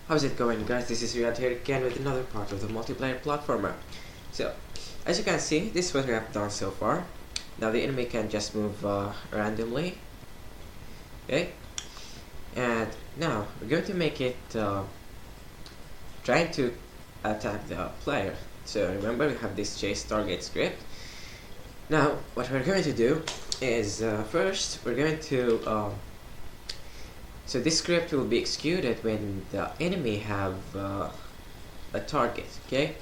How's it going, guys? This is Riad here again with another part of the multiplayer platformer. So, as you can see, this is what we have done so far. Now the enemy can just move randomly. Okay? And now, we're going to make it trying to attack the player. So remember, we have this chase target script. Now, what we're going to do is, first, we're going to so this script will be executed when the enemy have a target, okay?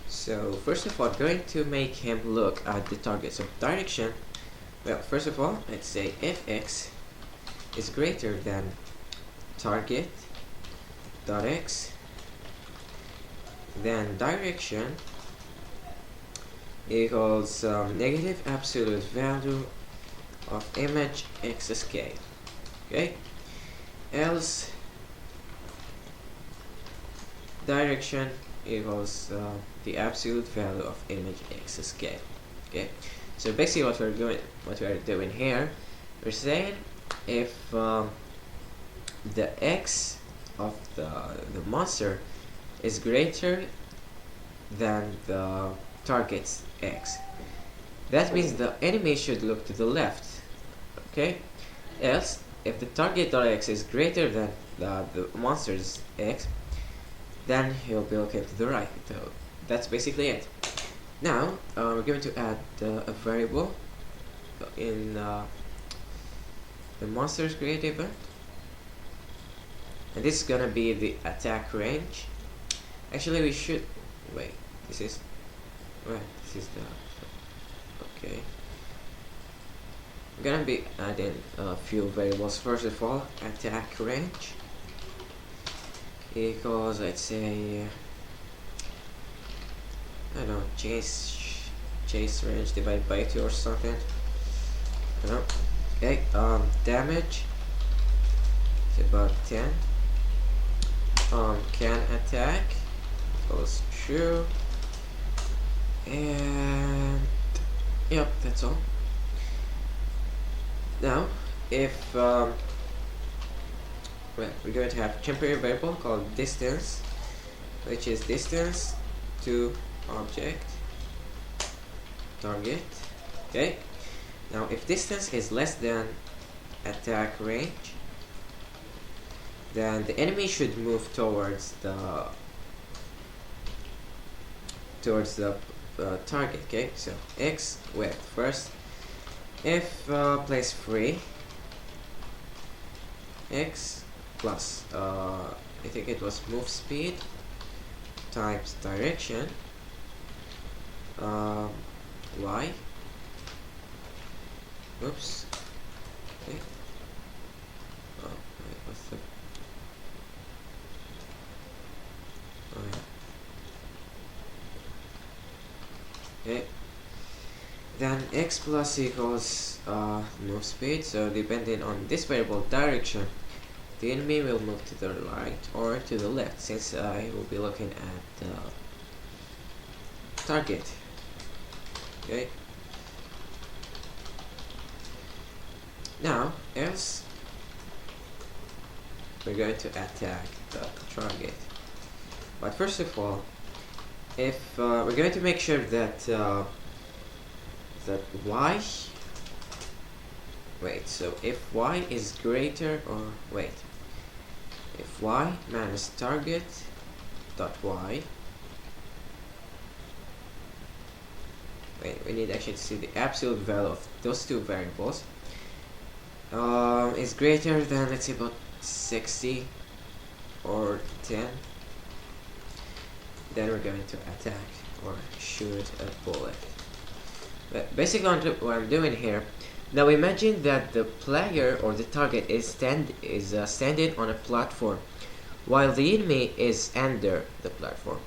So first of all, I'm going to make him look at the target. So direction, well, first of all, let's say if x is greater than target dot x, then direction equals negative absolute value of image x scale, okay? Else direction equals the absolute value of image x scale. Okay, so basically what we are doing here, we're saying if the x of the monster is greater than the target's x, that means the enemy should look to the left. Okay, else if the target.x is greater than the monster's x, then he'll be looking to the right. So that's basically it. Now we're going to add a variable in the monster's create event, and this is gonna be the attack range. Actually, we should wait. This is the okay. I'm gonna be adding a few variables. First of all, attack range equals, let's say, I don't know, chase range divided by 2 or something. I don't know. Okay, damage is about 10. Can attack equals true, and yep, that's all. Now, if well, we're going to have a temporary variable called distance, which is distance to object target. Okay. Now, if distance is less than attack range, then the enemy should move towards the target. Okay. So x width first. If place free x plus I think it was move speed times direction y. Oops. Okay. Oh, wait, what's the? Oh yeah. Okay. Then x plus equals move speed. So depending on this variable direction, the enemy will move to the right or to the left, since I will be looking at the target. Okay. Now, else we're going to attack the target. But first of all, if we're going to make sure that y, wait, so if y is greater, or wait, if y minus target dot y, wait, we need actually to see the absolute value of those two variables, is greater than, let's say, about 60 or 10, then we're going to attack or shoot a bullet. But basically what I'm doing here, now imagine that the player or the target is standing on a platform while the enemy is under the platform.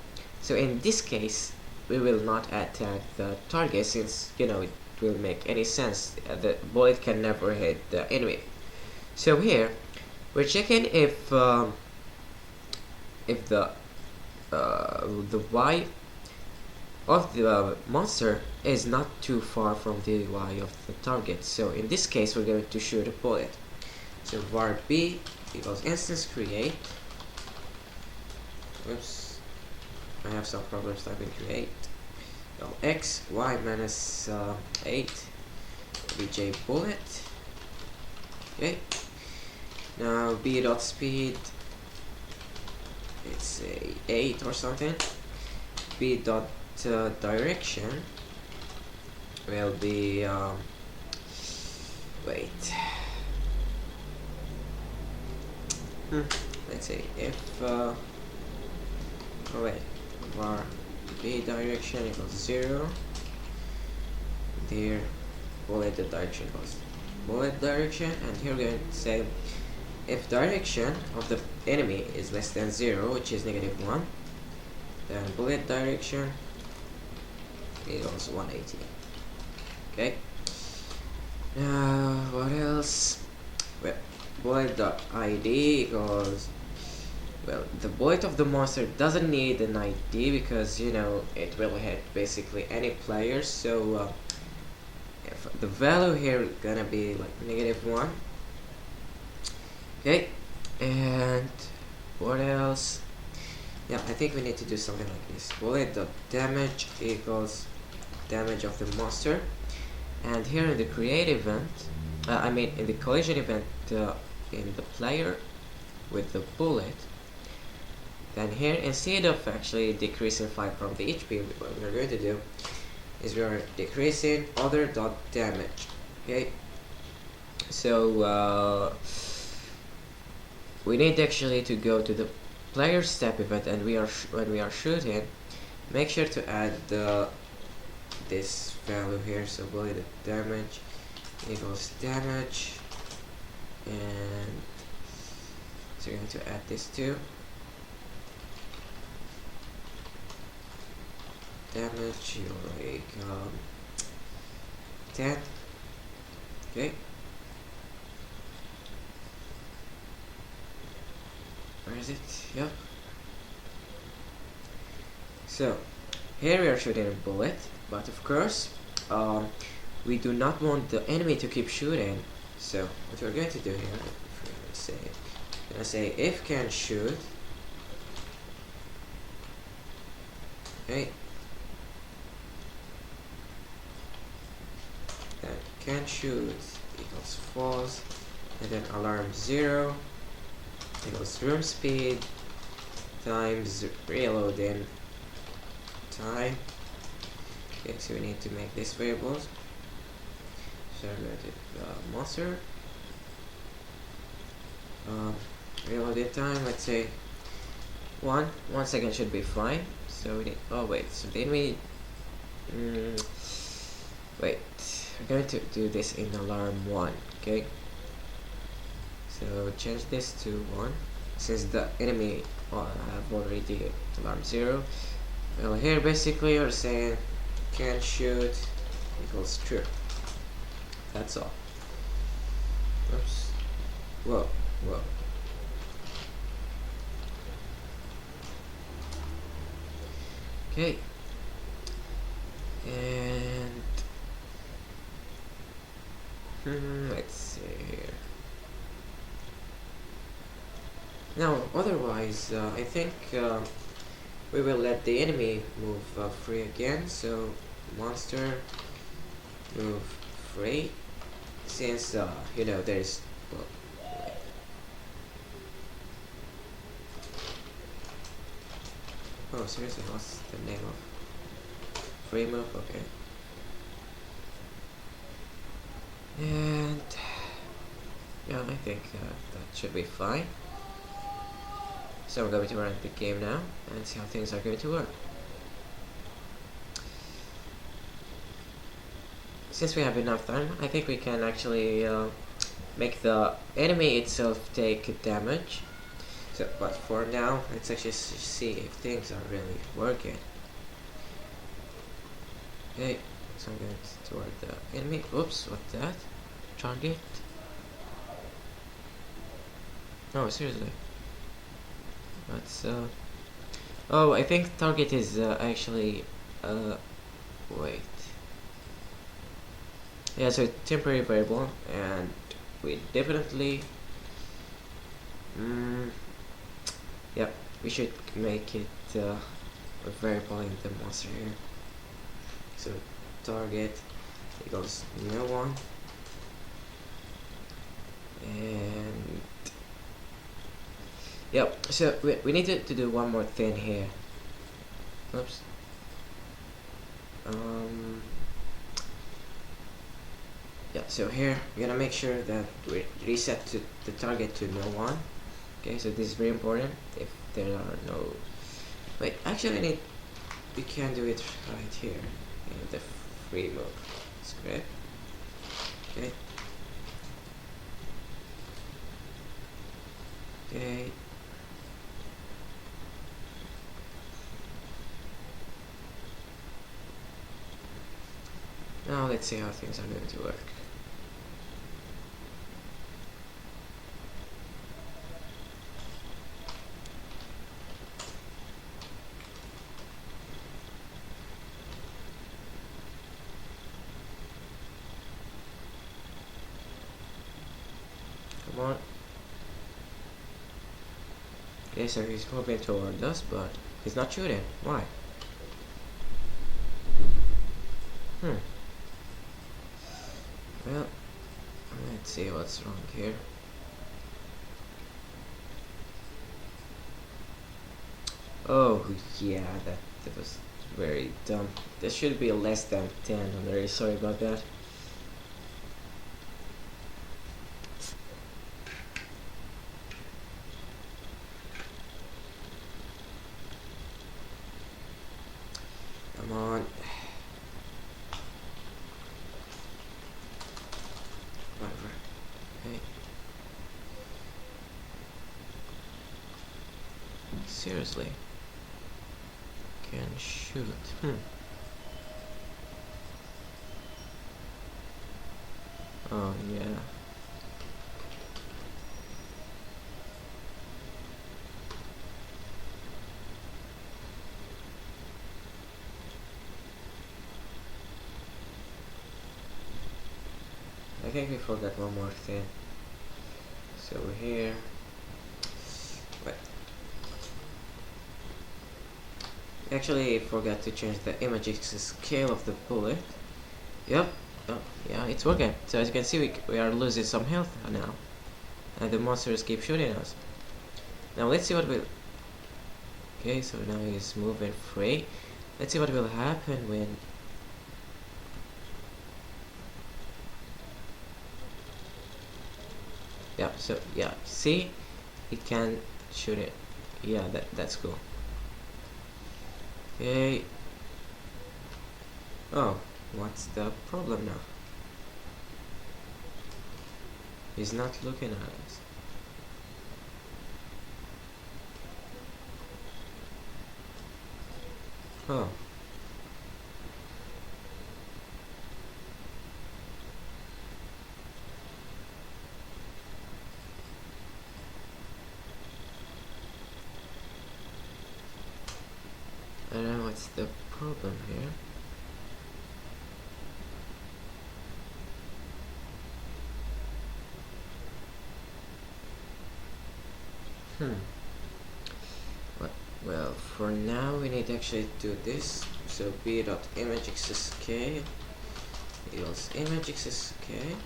So in this case, we will not attack the target, since, you know, it will make any sense. The bullet can never hit the enemy. So here we're checking if the y of the monster is not too far from the y of the target. So in this case, we're going to shoot a bullet. So var b equals instance create Oops, I have some problems typing create. Well, x, y minus 8, bj bullet. Okay. Now b dot speed, it's a 8 or something. B dot direction will be wait. Let's say if oh wait, var b direction equals 0. There, bullet the direction equals bullet direction, and here we're going to say if direction of the enemy is less than 0, which is -1, then bullet direction equals 180. Okay. Now what else? Well, bullet.id equals, well, the bullet of the monster doesn't need an ID because, you know, it will hit basically any player. So if the value here is gonna be like -1. Okay, and what else? Yeah, I think we need to do something like this. Bullet.damage equals damage of the monster, and here in the create event, I mean in the collision event, in the player with the bullet, then here instead of actually decreasing 5 from the HP, what we're going to do is we are decreasing other.damage. Okay, so we need actually to go to the player step event, and when we are shooting, make sure to add this value here. So bullet damage equals damage, and so you're going to add this too. Damage, like 10. Okay. Where is it? Yep. So here we are shooting a bullet, but of course we do not want the enemy to keep shooting. So what we're going to do here, we're gonna say if can shoot. Okay. Then can shoot equals false, and then alarm 0 equals room speed times reloading time. Okay, so we need to make this variables. So we're going to monster reloading time, let's say 1 second should be fine. So we need, oh wait, so then we wait, we're going to do this in alarm 1. Okay, so change this to 1 since the enemy have already alarm 0. Well, here basically you're saying can shoot equals true. That's all. Oops. Whoa. Okay. And let's see here. Now, otherwise, I think we will let the enemy move free again. So, monster move free, since you know there's, well, wait. Oh, seriously, what's the name of free move? Okay. And yeah, I think that should be fine. So I'm going to run the game now and see how things are going to work. Since we have enough time, I think we can actually make the enemy itself take damage. So, but for now, let's actually see if things are really working. Okay, so I'm going toward the enemy. Oops, what's that? Target? Oh, seriously. That's oh, I think target is actually wait. Yeah, so temporary variable, and we definitely yep, we should make it variable in the monster here. So target equals no one, and yep. So we need to do one more thing here. Oops. Yeah, so here we're gonna make sure that we reset to the target to no one. Okay, so this is very important. If there are no, wait, actually we can do it right here in the free move script. Okay. Okay. Now let's see how things are going to work. Come on. Okay, so he's moving toward us, but he's not shooting. Why? Well, let's see what's wrong here. Oh, yeah, that was very dumb. There should be less than 10. I'm very sorry about that. Come on. Whatever. Hey. Seriously. Can shoot. Oh, yeah. I think we forgot one more thing. So here, wait. Actually, forgot to change the image scale of the bullet. Yep. Oh, yeah, it's working. So as you can see, we are losing some health now, and the monsters keep shooting us. Now let's see what will. Okay, so now he's moving free. Let's see what will happen when. Yeah. So yeah, see, it can shoot it. Yeah, that's cool. Okay. Oh, what's the problem now? He's not looking at us. Oh. I don't know what's the problem here. Well, for now we need to actually do this. So b.imageXSK equals imageXSK.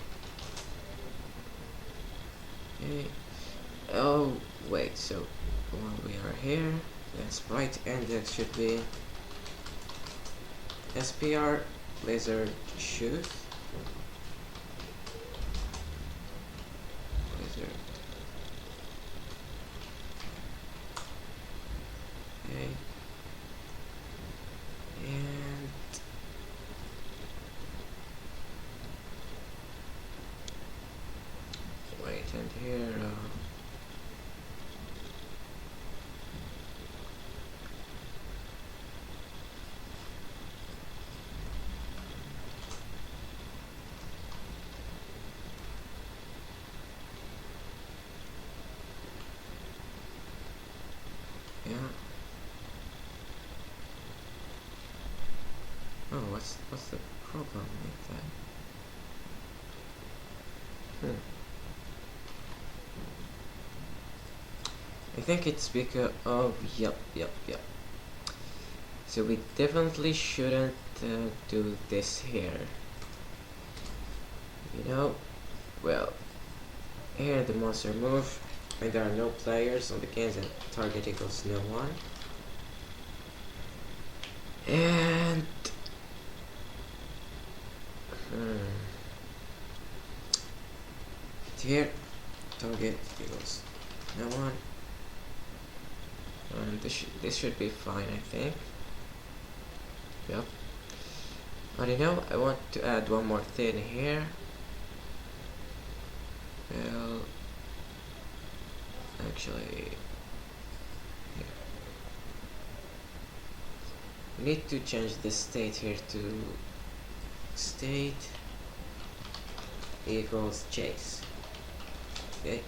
Okay. Oh wait, so while we are here, the sprite index should be SPR laser shoot. Laser. Okay. And wait, and here yeah. Oh, what's the problem with that? I think it's because of yep. So we definitely shouldn't do this here. You know, well, here the monster move, and there are no players on the games, and target equals no one. And here target equals no one, and this should be fine, I think. Yep. But you know, I want to add one more thing here. Well, actually, here. We need to change the state here to state equals chase. Okay.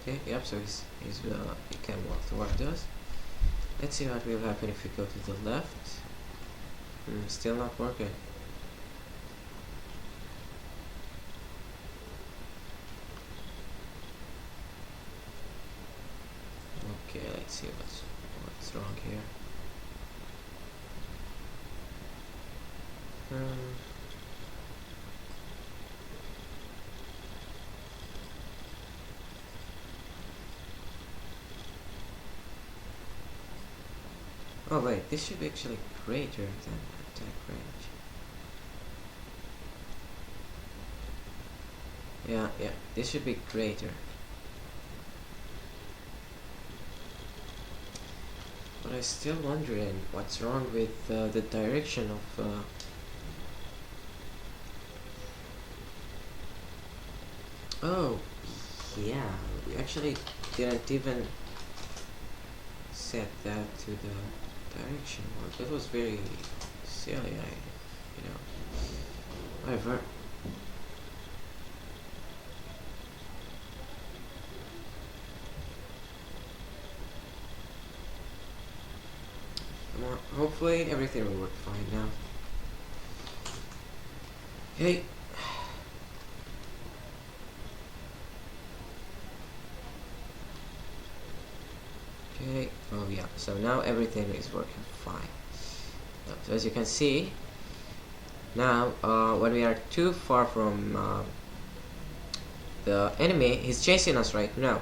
Okay, yep, so he can walk toward us. Let's see what will happen if we go to the left. Still not working. Okay, let's see what's wrong here. Oh wait, this should be actually greater than attack range. Yeah, this should be greater. But I'm still wondering what's wrong with the direction of oh, yeah, we actually didn't even set that to the direction mark. That was very silly, you know. Whatever. Hopefully everything will work fine now. Okay. Okay, oh yeah, so now everything is working fine. So as you can see, now when we are too far from the enemy, he's chasing us right now,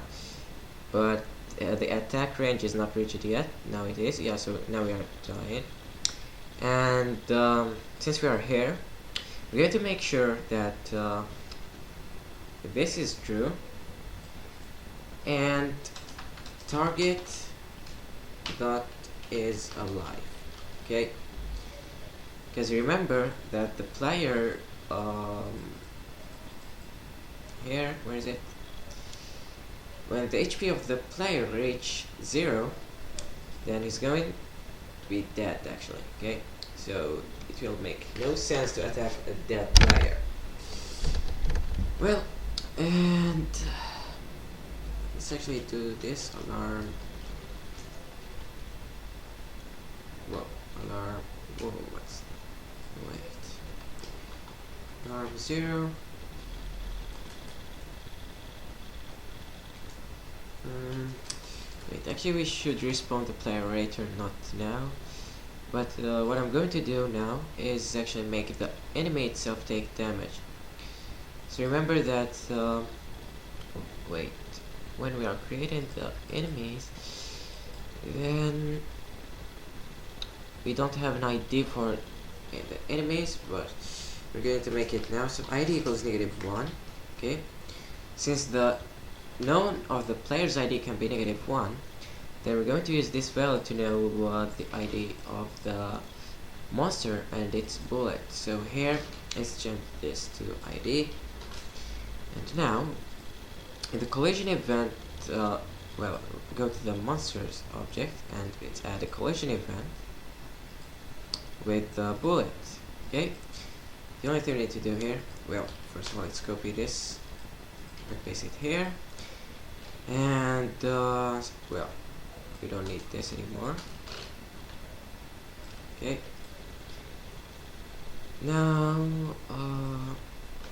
but the attack range is not reached yet. Now it is, yeah, so now we are dying. And since we are here, we have to make sure that this is true, and target that is alive. Okay, because remember that the player here, where is it? When the HP of the player reach 0, then he's going to be dead actually. Okay, so it will make no sense to attack a dead player. Well, and let's actually do this alarm. Whoa, alarm. Whoa, what's. Wait. Alarm 0. Wait, actually, we should respawn the player later, not now. But what I'm going to do now is actually make the enemy itself take damage. So remember that. Wait. When we are creating the enemies, then we don't have an ID for the enemies, but we're going to make it now. So ID equals -1. Okay, since the known of the player's ID can be -1, then we're going to use this value to know the ID of the monster and its bullet. So here, let's change this to ID, and now in the collision event, well, go to the monsters object and let's add a collision event. with the bullet. Okay, the only thing we need to do here, well, first of all, let's copy this and paste it here, and well, we don't need this anymore. Okay, now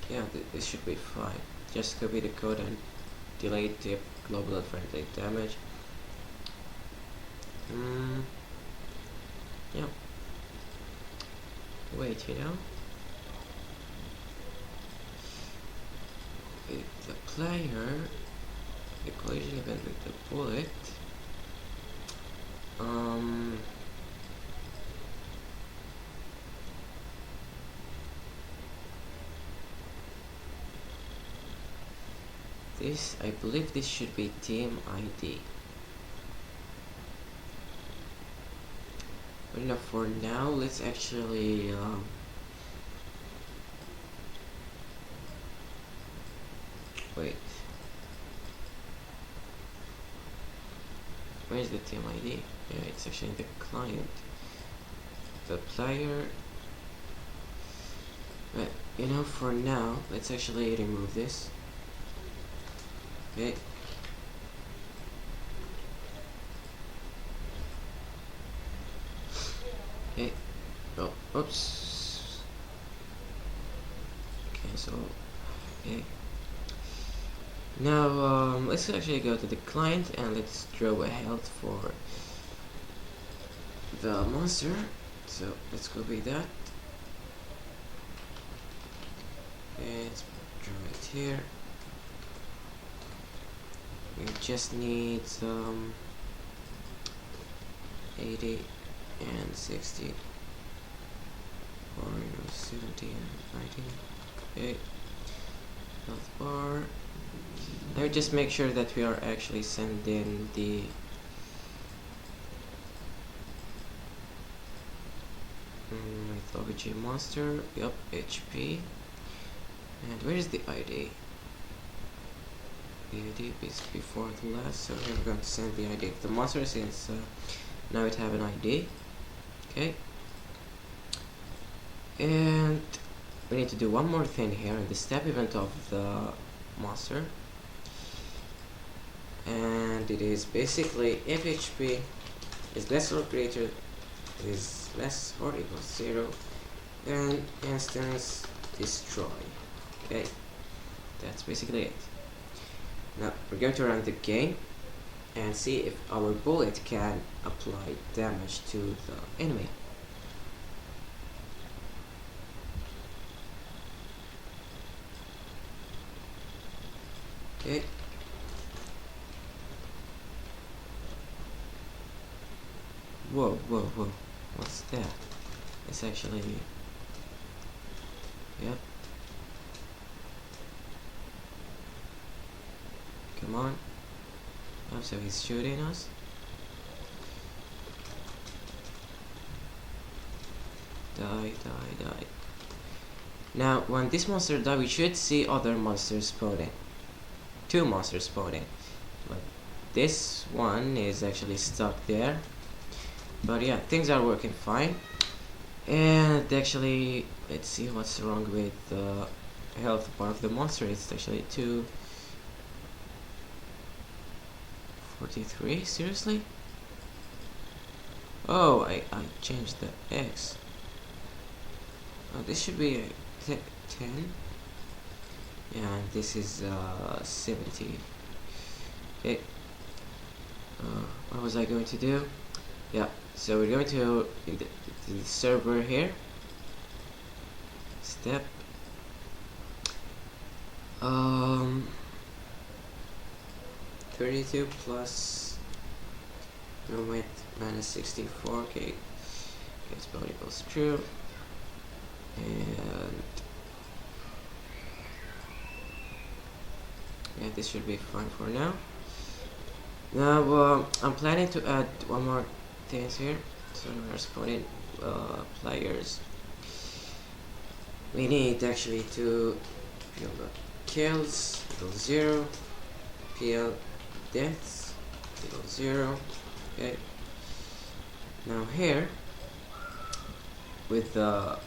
yeah, this should be fine. Just copy the code and delete the global unfriendly damage. Yeah. Wait, with the player, the collision event with the bullet. This, I believe this should be team ID. But no, for now, let's actually wait. Where is the team ID? Yeah, it's actually the client. The player. But you know, for now, let's actually remove this. Okay. Okay. Oh, oops. Cancel. Okay. Now, let's actually go to the client and let's draw a health for the monster. So let's copy that. Okay, let's draw it here. We just need 80 and 60 or 70 and 90. Okay, health bar. Now just make sure that we are actually sending the mythology monster. Yup, HP. And where is the ID? The ID is before the last, so we're going to send the ID of the monster since now it have an ID. Okay. And we need to do one more thing here in the step event of the monster. And it is basically if HP is less or greater, is less or equals 0, then instance destroy. Okay, that's basically it. Now we're going to run the game and see if our bullet can apply damage to the enemy. Okay. Whoa, whoa, whoa. What's that? It's actually... Yep. Come on. Oh, so he's shooting us? Die, die, die. Now, when this monster dies, we should see other monsters spawning. 2 monsters spawning. But this one is actually stuck there. But yeah, things are working fine. And actually, let's see what's wrong with the health bar of the monster. It's actually 243. Seriously? Oh, I changed the X. Oh, this should be 10. Yeah, and this is 70. Okay. What was I going to do? Yeah, so we're going to the server here. Step. 32 plus with minus 64. Okay, it's probably equals true. And yeah, this should be fine for now. Now I'm planning to add one more things here. So we're spawning players. We need actually to PL kills equals 0, PL deaths equals 0. Okay. Now here with the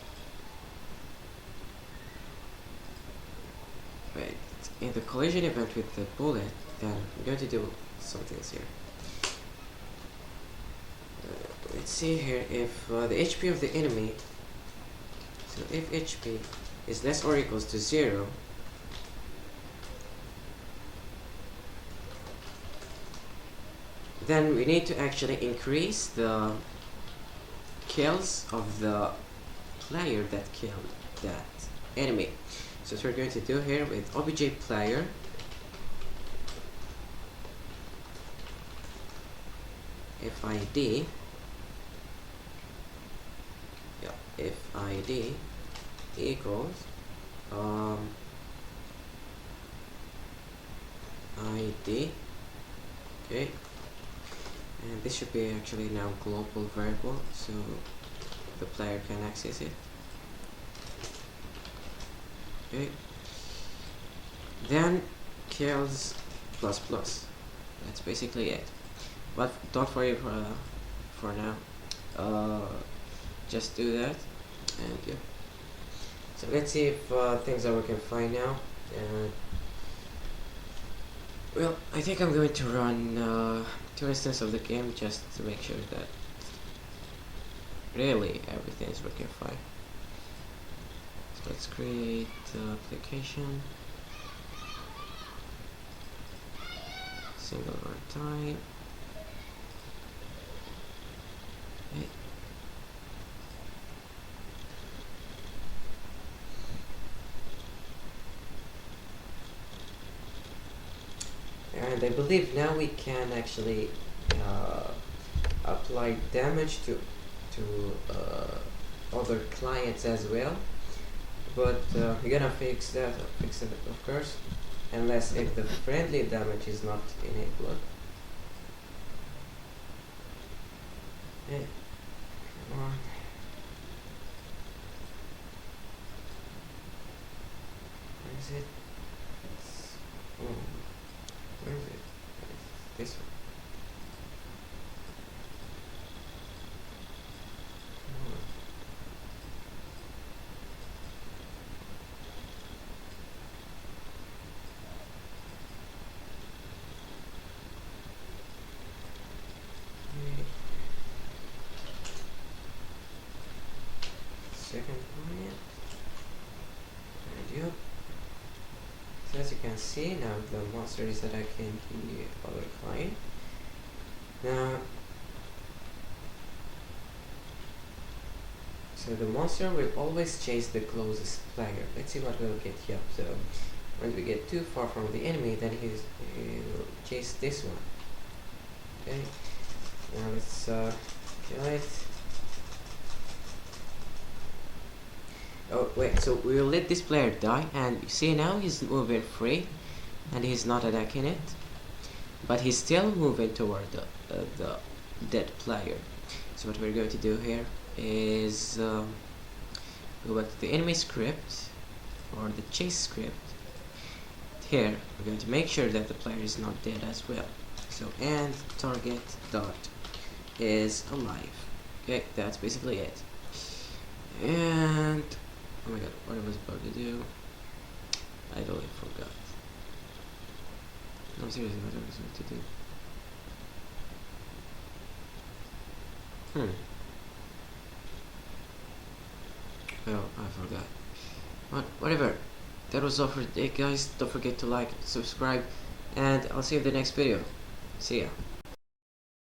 wait, in the collision event with the bullet, then I'm going to do some things here. Let's see here if the HP of the enemy, so if HP is less or equals to 0, then we need to actually increase the kills of the player that killed that enemy. So what we're going to do here with obj player, FID, FID equals ID, okay, and this should be actually now global variable so the player can access it. Okay, then kills plus plus, that's basically it. But don't worry for now, just do that, and yeah. So let's see if things are working fine now. Well, I think I'm going to run 2 instances of the game just to make sure that really everything is working fine. So let's create application, single runtime. Okay. And I believe now we can actually apply damage to other clients as well, but we're gonna fix it of course, unless if the friendly damage is not enabled. Okay, come on. Where is it? Where is it? This one. Second client. And so as you can see now the monster is attacking the other client. Now so the monster will always chase the closest player. Let's see what we'll get here. So when we get too far from the enemy, then he will chase this one. Okay, now let's kill it. Oh wait, so we will let this player die, and you see now he's moving free and he's not attacking it, but he's still moving toward the dead player. So what we're going to do here is go back to the enemy script or the chase script. Here we're going to make sure that the player is not dead as well. So and target dot is alive. Okay, that's basically it. And oh my god, what I was about to do, I totally forgot. No, seriously, what I was going to do. Well, I forgot. But whatever. That was all for today, guys. Don't forget to like, subscribe, and I'll see you in the next video. See ya.